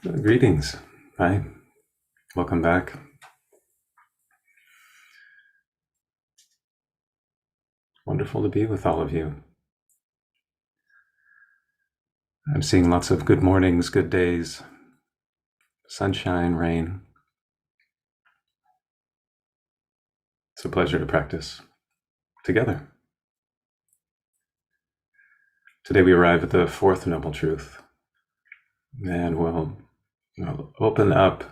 Greetings. Hi. Welcome back. Wonderful to be with all of you. I'm seeing lots of good mornings, good days, sunshine, rain. It's a pleasure to practice together. Today we arrive at the fourth noble truth, and we'll open up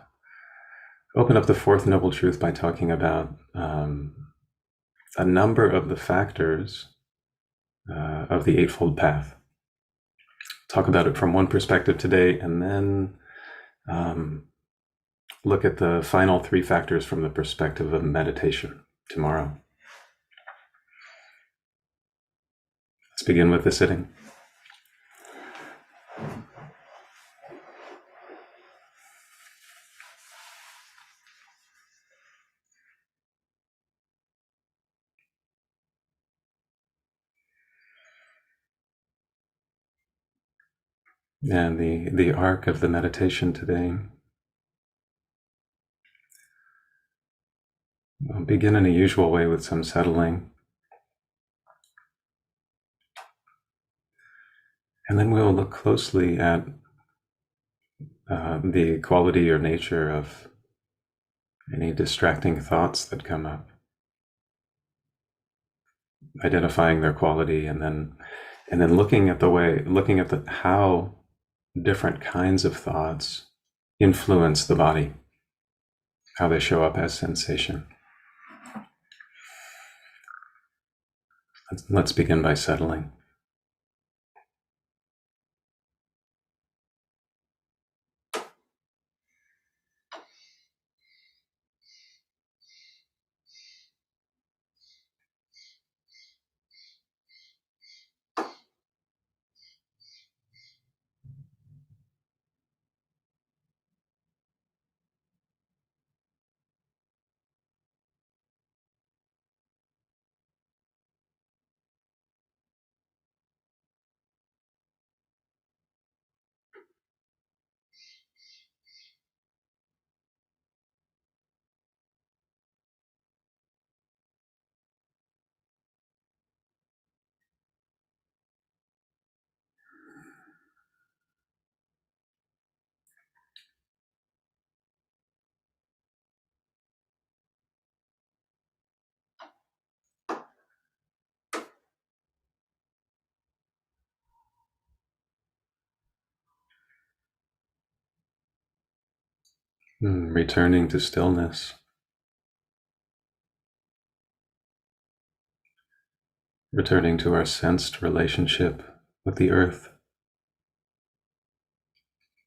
the fourth noble truth by talking about a number of the factors of the Eightfold Path. Talk about it from one perspective today, and then look at the final three factors from the perspective of meditation tomorrow. Let's begin with the sitting. And the arc of the meditation today, we'll begin in a usual way with some settling. And then we'll look closely at the quality or nature of any distracting thoughts that come up, identifying their quality, and then looking at how different kinds of thoughts influence the body, how they show up as sensation. Let's begin by settling. Returning to stillness, returning to our sensed relationship with the earth,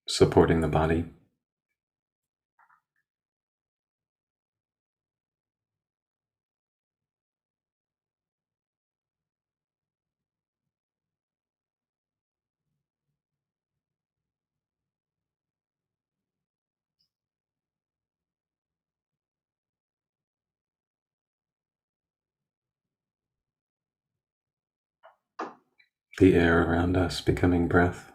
supporting the body. The air around us becoming breath.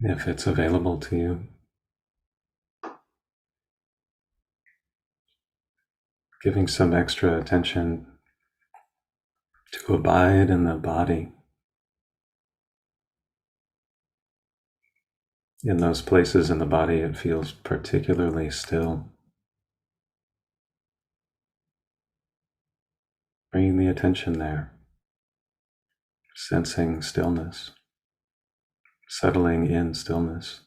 if it's available to you. Giving some extra attention to abide in the body, in those places in the body it feels particularly still. Bringing the attention there, sensing stillness, settling in stillness.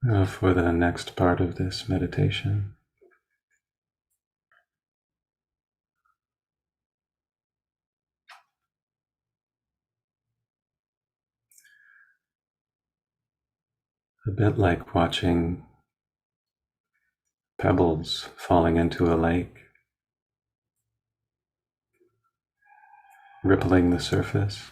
For the next part of this meditation, a bit like watching pebbles falling into a lake, rippling the surface.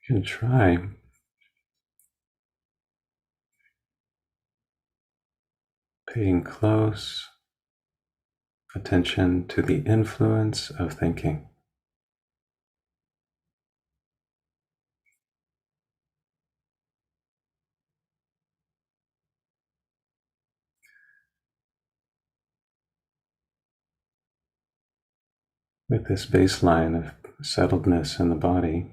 You can try paying close attention to the influence of thinking. With this baseline of settledness in the body,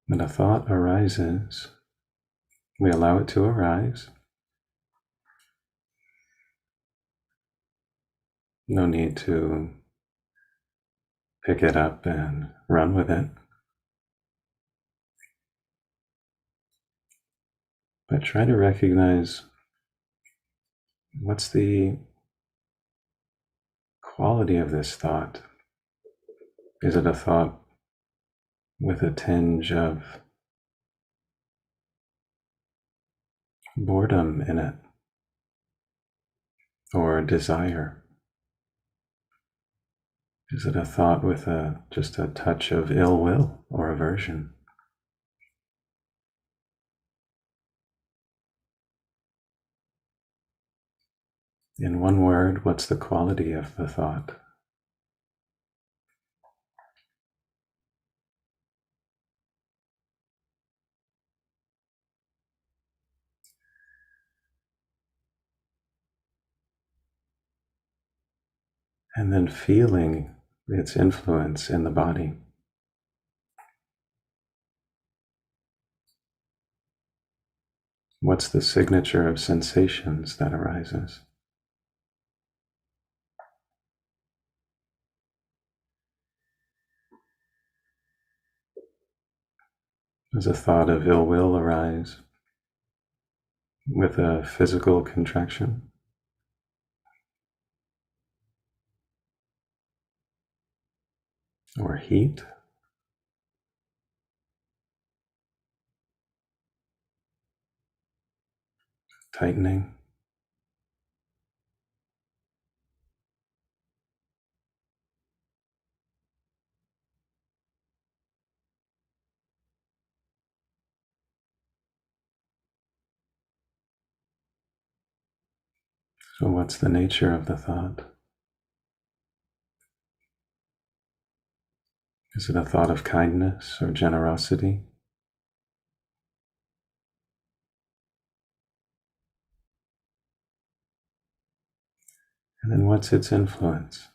when a thought arises, we allow it to arise. No need to pick it up and run with it. But try to recognize what's the quality of this thought. Is it a thought with a tinge of boredom in it or desire? Is it a thought with just a touch of ill will or aversion? In one word, what's the quality of the thought? And then feeling its influence in the body. What's the signature of sensations that arises? Does a thought of ill will arise with a physical contraction? Or heat? Tightening? So what's the nature of the thought? Is it a thought of kindness or generosity? And then what's its influence?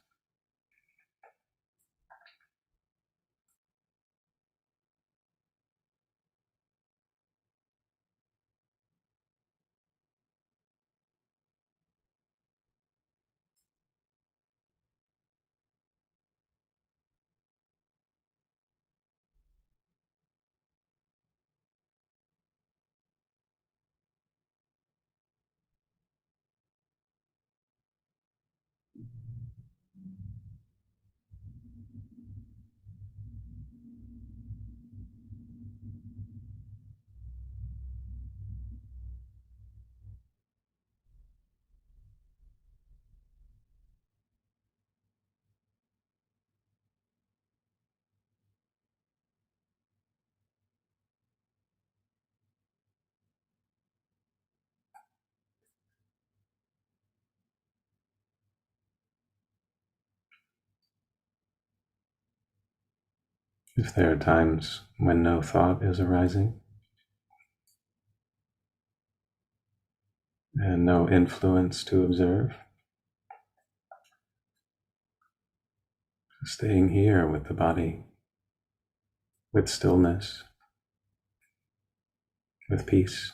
If there are times when no thought is arising and no influence to observe, staying here with the body, with stillness, with peace.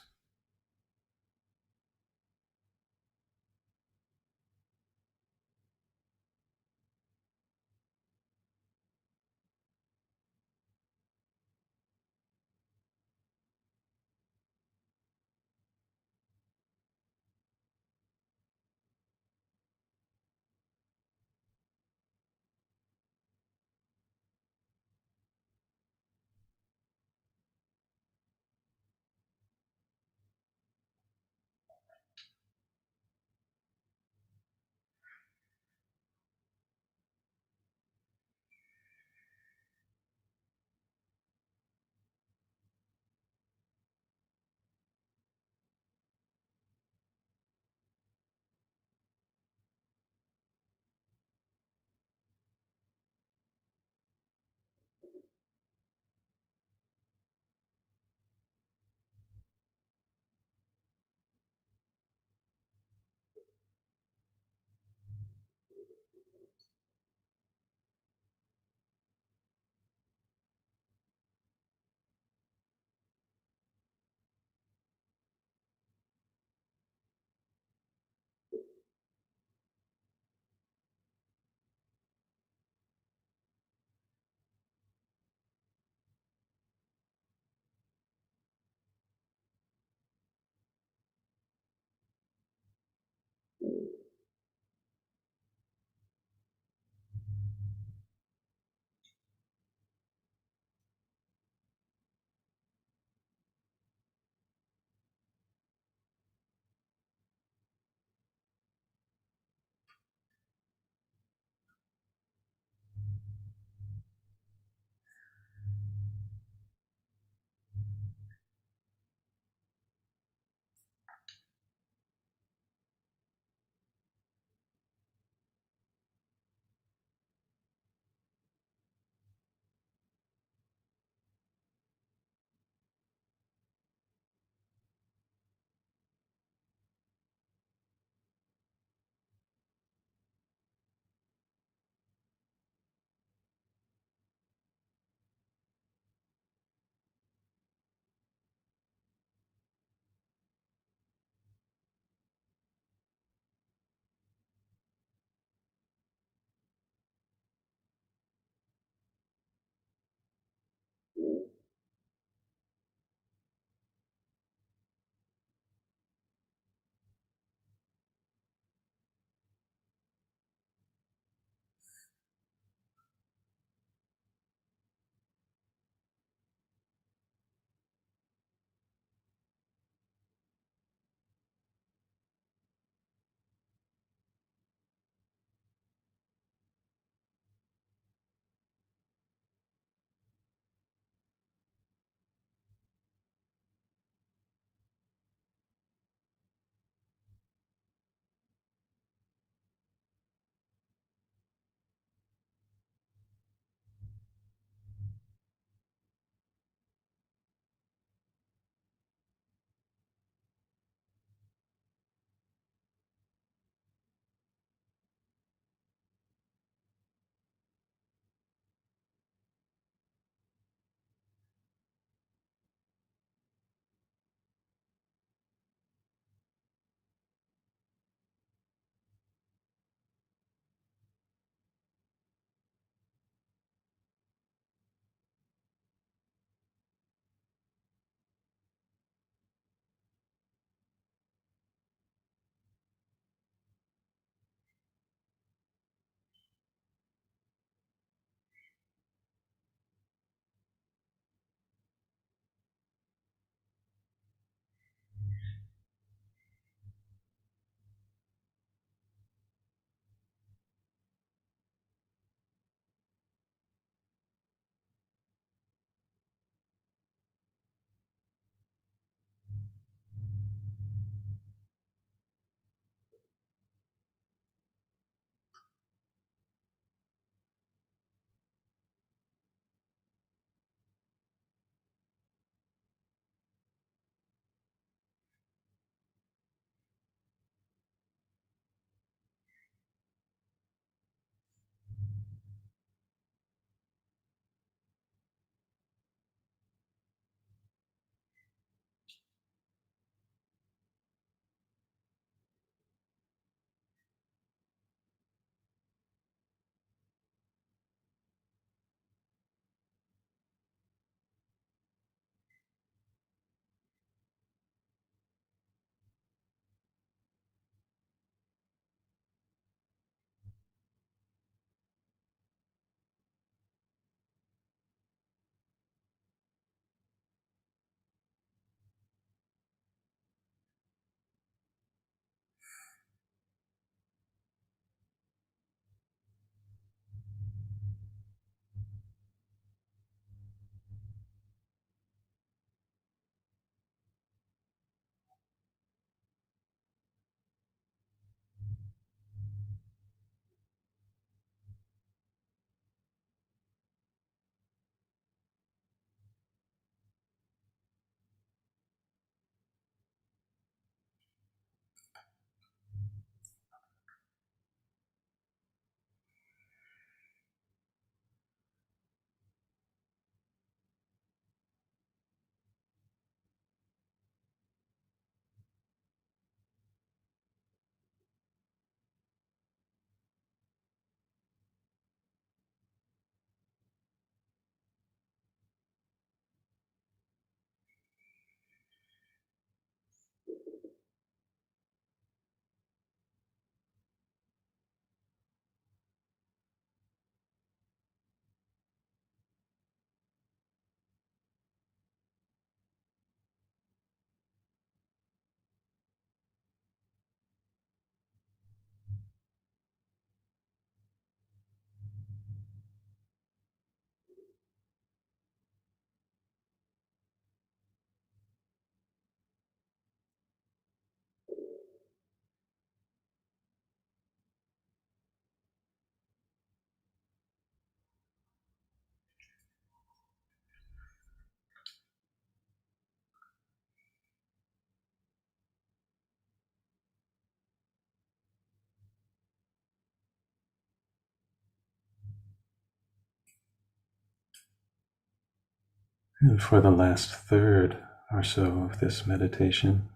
And for the last third or so of this meditation,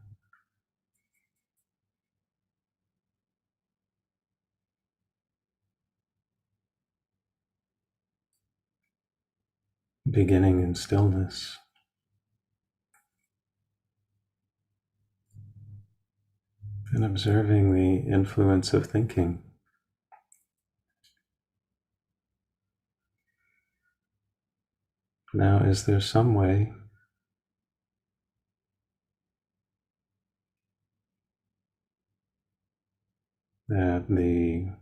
beginning in stillness and observing the influence of thinking. Now, is there some way that the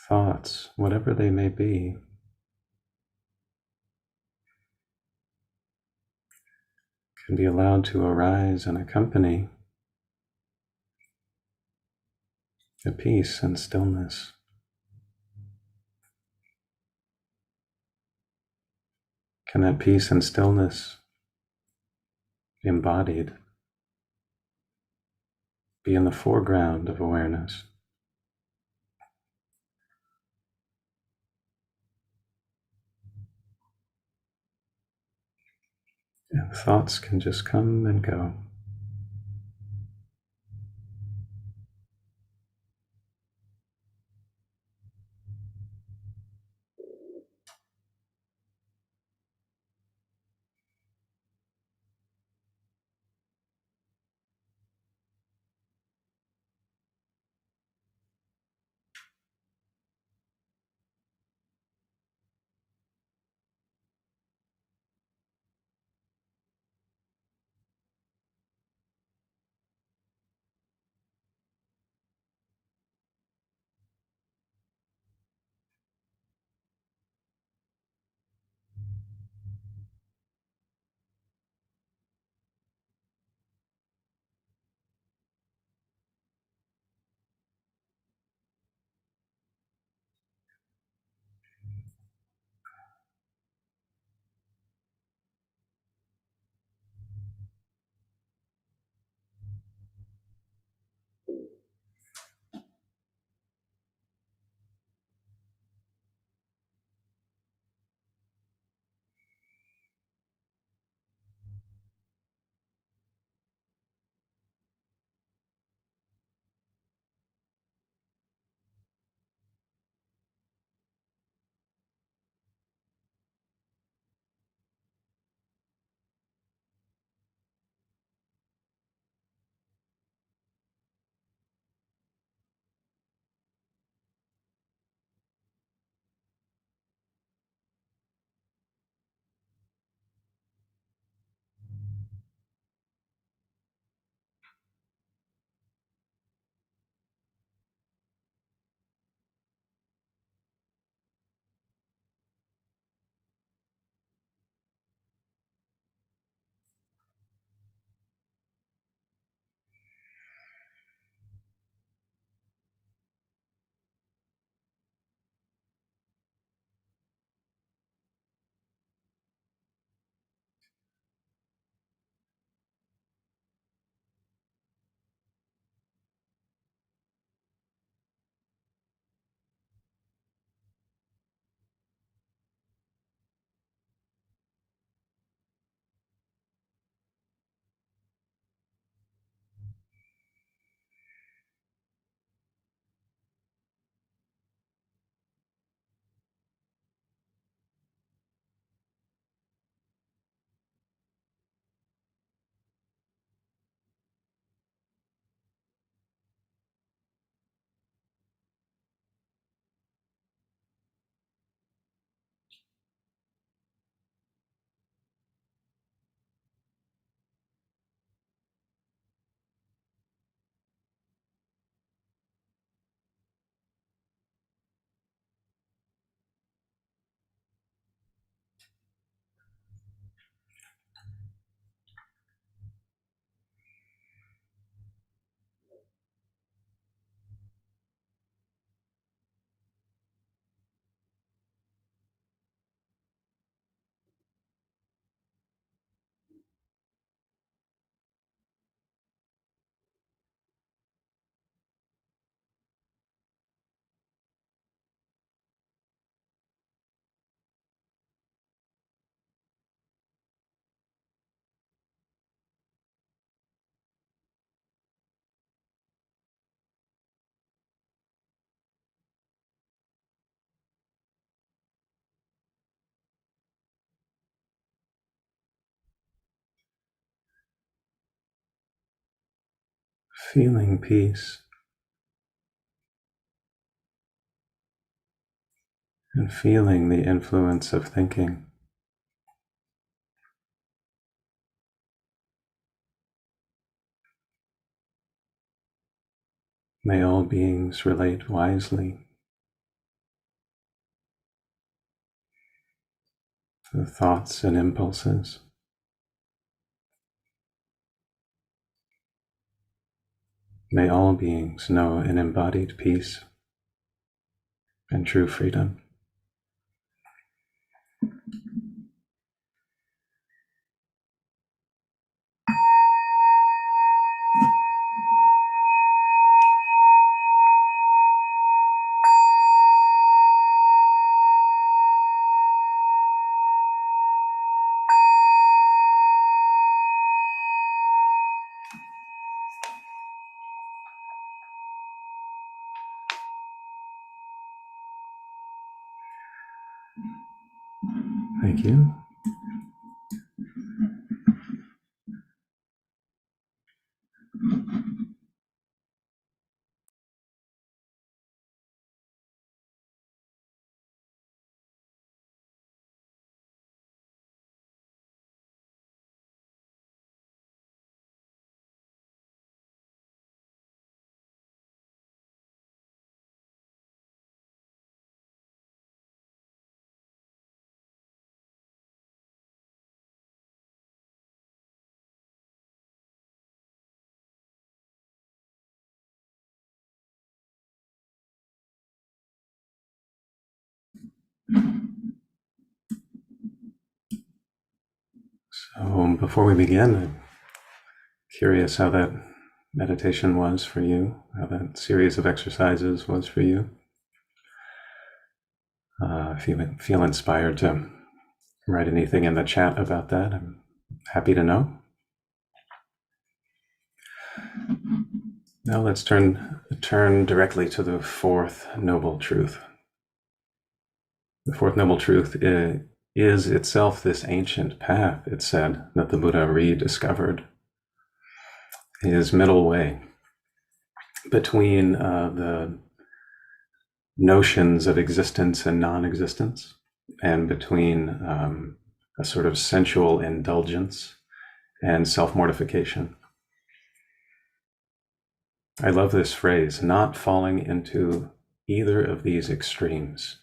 thoughts, whatever they may be, can be allowed to arise and accompany a peace and stillness? Can that peace and stillness embodied be in the foreground of awareness? And thoughts can just come and go. feeling peace, and feeling the influence of thinking. May all beings relate wisely to thoughts and impulses. May all beings know an embodied peace and true freedom. Thank you. So before we begin, I'm curious how that meditation was for you, how that series of exercises was for you. If you feel inspired to write anything in the chat about that, I'm happy to know. Now let's turn directly to the fourth noble truth. The fourth noble truth is itself this ancient path, it said, that the Buddha rediscovered. His middle way between the notions of existence and non-existence, and between a sort of sensual indulgence and self-mortification. I love this phrase, not falling into either of these extremes.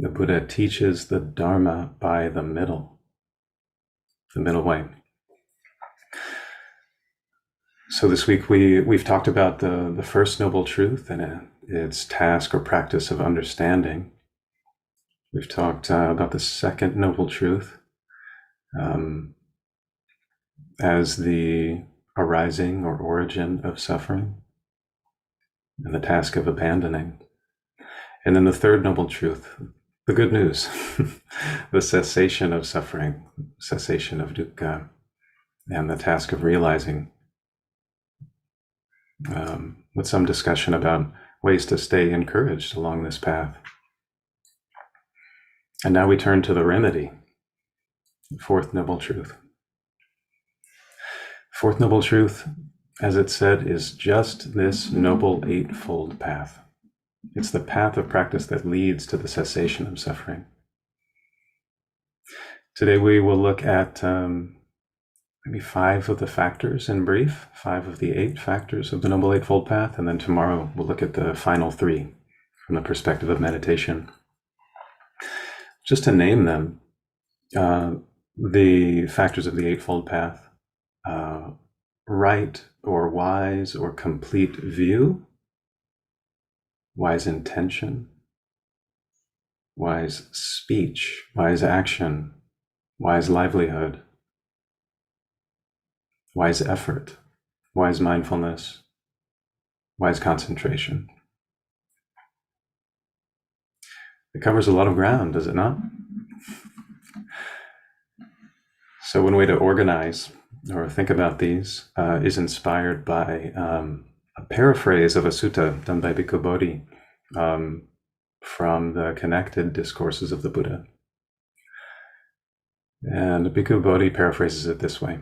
The Buddha teaches the Dharma by the middle way. So this week we've talked about the first noble truth and its task or practice of understanding. We've talked about the second noble truth as the arising or origin of suffering and the task of abandoning. And then the third noble truth, the good news, the cessation of suffering, cessation of dukkha, and the task of realizing, with some discussion about ways to stay encouraged along this path. And now we turn to the remedy, the fourth noble truth. Fourth noble truth, as it said, is just this noble eightfold path. It's the path of practice that leads to the cessation of suffering. Today we will look at maybe 5 of the factors in brief, 5 of the 8 factors of the Noble Eightfold Path, and then tomorrow we'll look at the final 3 from the perspective of meditation. Just to name them, the factors of the Eightfold Path, right or wise or complete view, wise intention, wise speech, wise action, wise livelihood, wise effort, wise mindfulness, wise concentration. It covers a lot of ground, does it not? So one way to organize or think about these is inspired by a paraphrase of a sutta done by Bhikkhu Bodhi from the connected discourses of the Buddha. And Bhikkhu Bodhi paraphrases it this way.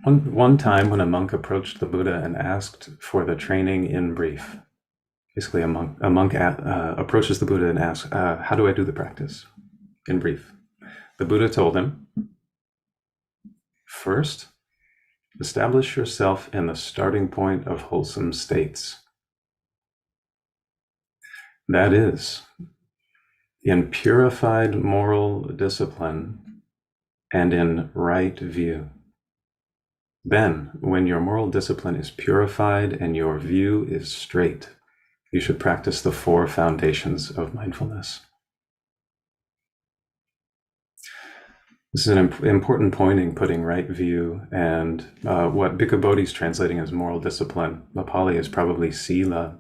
One time when a monk approached the Buddha and asked for the training in brief, basically a monk approaches the Buddha and asks, how do I do the practice in brief? The Buddha told him, first, establish yourself in the starting point of wholesome states. That is, in purified moral discipline and in right view. Then, when your moral discipline is purified and your view is straight, you should practice the 4 foundations of mindfulness. This is an important pointing, putting right view, and what Bhikkhu Bodhi is translating as moral discipline. The Pali is probably sila,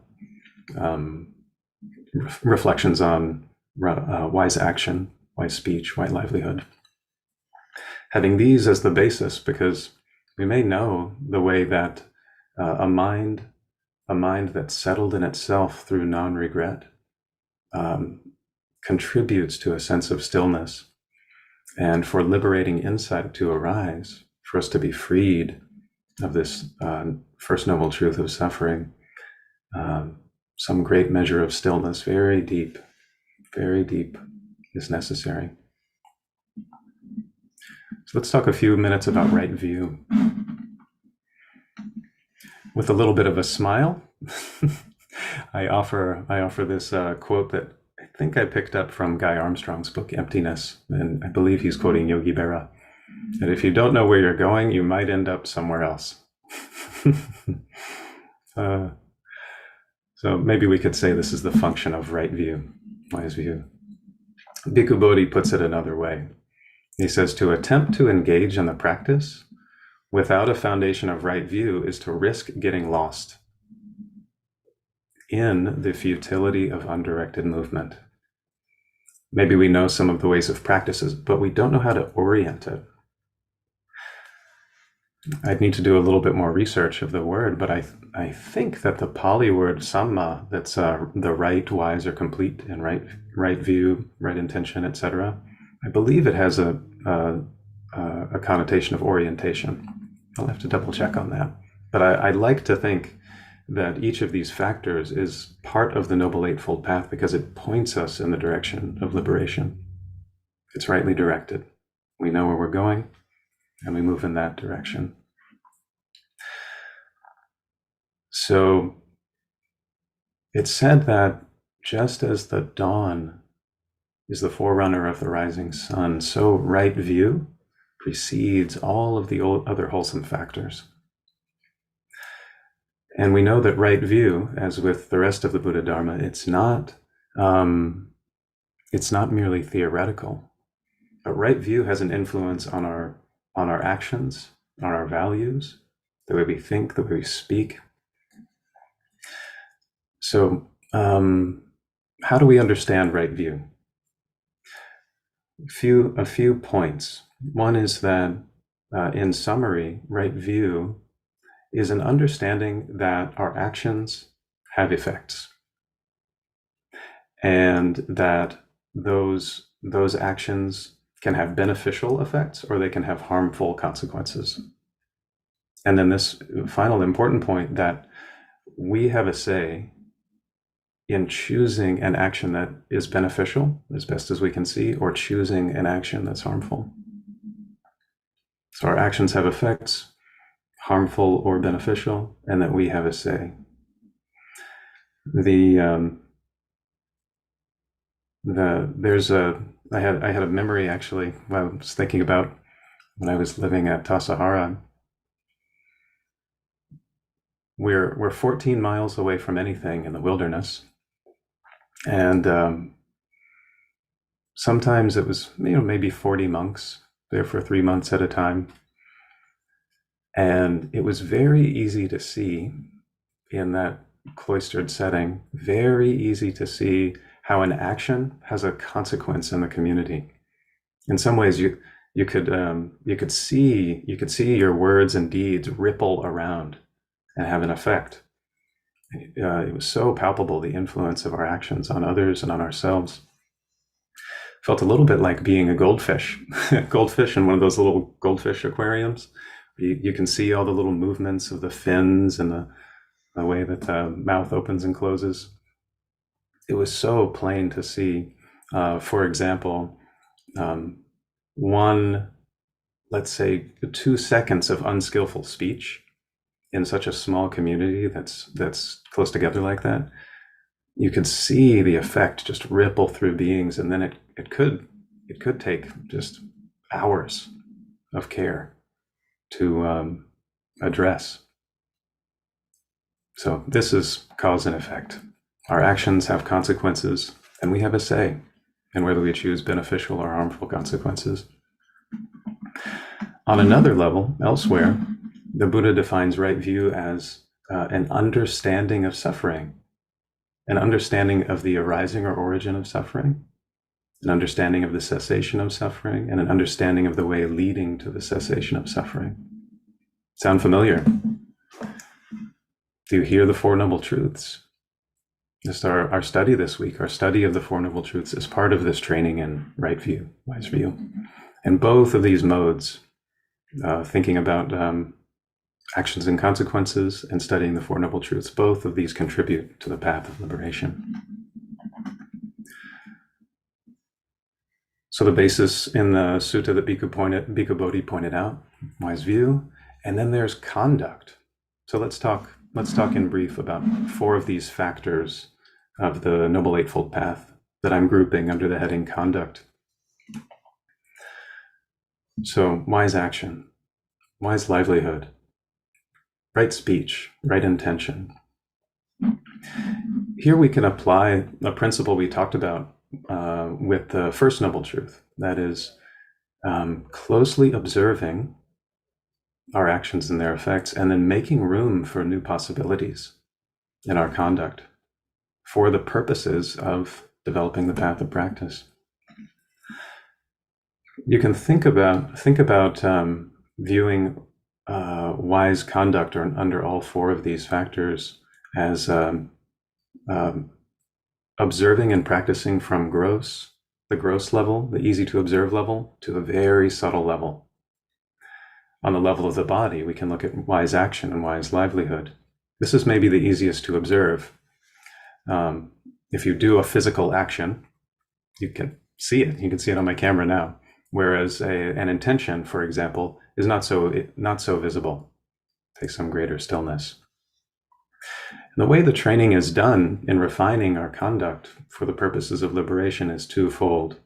reflections on wise action, wise speech, wise livelihood. Having these as the basis, because we may know the way that a mind that's settled in itself through non-regret contributes to a sense of stillness, and for liberating insight to arise, for us to be freed of this first noble truth of suffering, some great measure of stillness, very deep, is necessary. So let's talk a few minutes about right view. With a little bit of a smile, I offer this quote that I think I picked up from Guy Armstrong's book, Emptiness, and I believe he's quoting Yogi Berra. That if you don't know where you're going, you might end up somewhere else. So maybe we could say this is the function of right view, wise view. Bhikkhu Bodhi puts it another way. He says, to attempt to engage in the practice without a foundation of right view is to risk getting lost in the futility of undirected movement. Maybe we know some of the ways of practices, but we don't know how to orient it. I'd need to do a little bit more research of the word, but I think that the Pali word samma, that's the right, wise, or complete, and right view, right intention, etc. I believe it has a connotation of orientation. I'll have to double check on that. But I like to think that each of these factors is part of the Noble Eightfold Path because it points us in the direction of liberation. It's rightly directed. We know where we're going, and we move in that direction. So it's said that just as the dawn is the forerunner of the rising sun, so right view precedes all of the other wholesome factors. And we know that right view, as with the rest of the Buddha Dharma, it's not merely theoretical. But right view has an influence on our actions, on our values, the way we think, the way we speak. So how do we understand right view? A few points. One is that, in summary, right view is an understanding that our actions have effects, and that those actions can have beneficial effects or they can have harmful consequences. And then this final important point, that we have a say in choosing an action that is beneficial as best as we can see, or choosing an action that's harmful. So our actions have effects, harmful or beneficial, and that we have a say. I had a memory actually. I was thinking about when I was living at Tassajara. We're 14 miles away from anything in the wilderness, and sometimes it was maybe 40 monks there for 3 months at a time. And it was very easy to see in that cloistered setting, very easy to see how an action has a consequence in the community. In some ways, you could see your words and deeds ripple around and have an effect. It was so palpable, the influence of our actions on others and on ourselves. Felt a little bit like being a goldfish in one of those little goldfish aquariums, You can see all the little movements of the fins and the way that the mouth opens and closes. It was so plain to see. For example, let's say 2 seconds of unskillful speech in such a small community that's close together like that, you could see the effect just ripple through beings, and then it could take just hours of care to address. So this is cause and effect. Our actions have consequences, and we have a say in whether we choose beneficial or harmful consequences. On another level, elsewhere, the Buddha defines right view as an understanding of suffering, an understanding of the arising or origin of suffering, an understanding of the cessation of suffering, and an understanding of the way leading to the cessation of suffering. Sound familiar? Do you hear the Four Noble Truths? Just our study this week, our study of the Four Noble Truths is part of this training in right view, wise view. And both of these modes, thinking about actions and consequences and studying the Four Noble Truths, both of these contribute to the path of liberation. So the basis in the sutta that Bhikkhu Bodhi pointed out, wise view, and then there's conduct. So let's talk in brief about 4 of these factors of the Noble Eightfold Path that I'm grouping under the heading conduct. So wise action, wise livelihood, right speech, right intention. Here we can apply a principle we talked about with the first Noble Truth, that is closely observing our actions and their effects, and then making room for new possibilities in our conduct for the purposes of developing the path of practice. You can think about viewing wise conduct under all 4 of these factors as observing and practicing from the gross level, the easy to observe level, to the very subtle level. On the level of the body, we can look at wise action and wise livelihood. This is maybe the easiest to observe. If you do a physical action, you can see it. You can see it on my camera now. Whereas an intention, for example, is not so visible. It takes some greater stillness. And the way the training is done in refining our conduct for the purposes of liberation is twofold.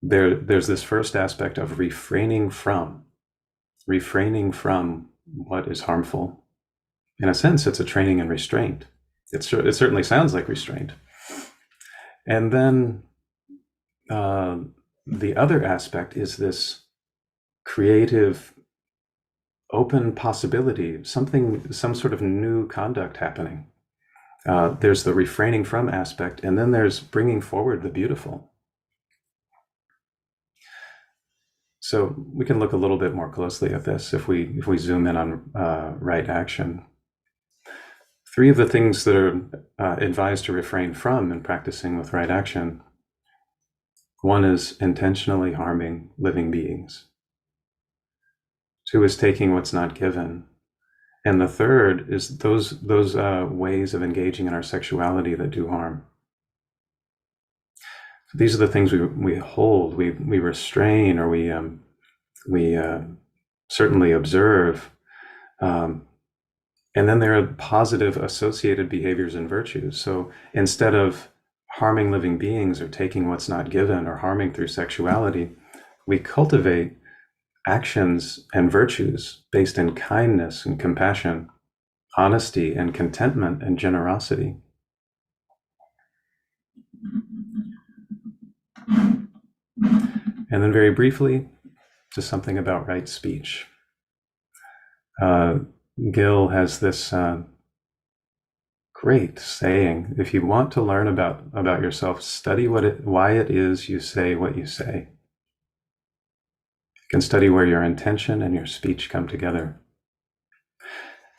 There's this first aspect of refraining from what is harmful. In a sense, it's a training in restraint. It certainly sounds like restraint. And then the other aspect is this creative, open possibility, some sort of new conduct happening. There's the refraining from aspect, and then there's bringing forward the beautiful. So we can look a little bit more closely at this if we zoom in on right action. 3 of the things that are advised to refrain from in practicing with right action. 1 is intentionally harming living beings. 2 is taking what's not given. And the 3rd is those ways of engaging in our sexuality that do harm. These are the things we hold, we restrain, or we certainly observe. And then there are positive associated behaviors and virtues. So instead of harming living beings or taking what's not given or harming through sexuality, we cultivate actions and virtues based in kindness and compassion, honesty and contentment and generosity. And then very briefly, just something about right speech. Gil has this great saying: if you want to learn about yourself, study why it is you say what you say. You can study where your intention and your speech come together.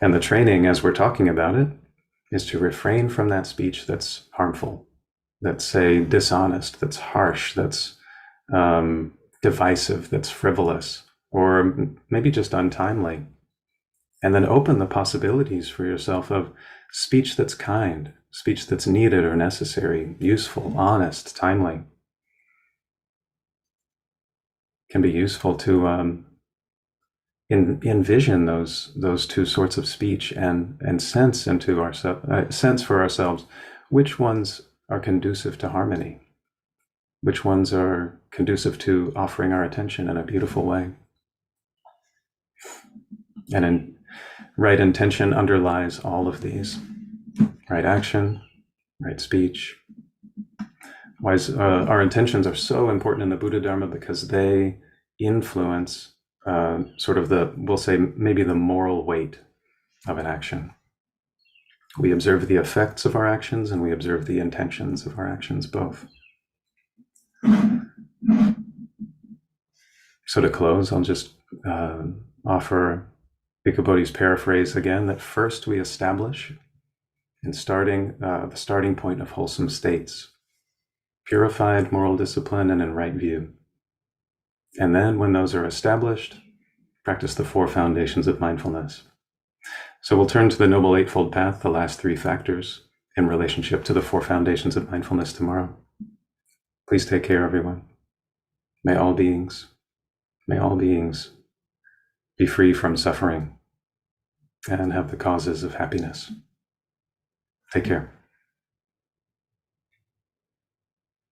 And the training, as we're talking about it, is to refrain from that speech that's harmful, that's, say, dishonest, that's harsh, that's divisive, that's frivolous, or maybe just untimely. And then open the possibilities for yourself of speech that's kind, speech that's needed or necessary, useful, honest, timely. Can be useful to envision those two sorts of speech and sense into sense for ourselves which ones are conducive to harmony, which ones are conducive to offering our attention in a beautiful way. And right intention underlies all of these. Right action, right speech. Our intentions are so important in the Buddha Dharma because they influence sort of we'll say maybe the moral weight of an action. We observe the effects of our actions and we observe the intentions of our actions both. So to close, I'll just offer Bhikkhu Bodhi's paraphrase again, that first we establish the starting point of wholesome states, purified moral discipline and in right view. And then when those are established, practice the 4 foundations of mindfulness. So we'll turn to the Noble Eightfold Path, the last 3 factors, in relationship to the 4 foundations of mindfulness tomorrow. Please take care, everyone. May all beings be free from suffering and have the causes of happiness. Take care.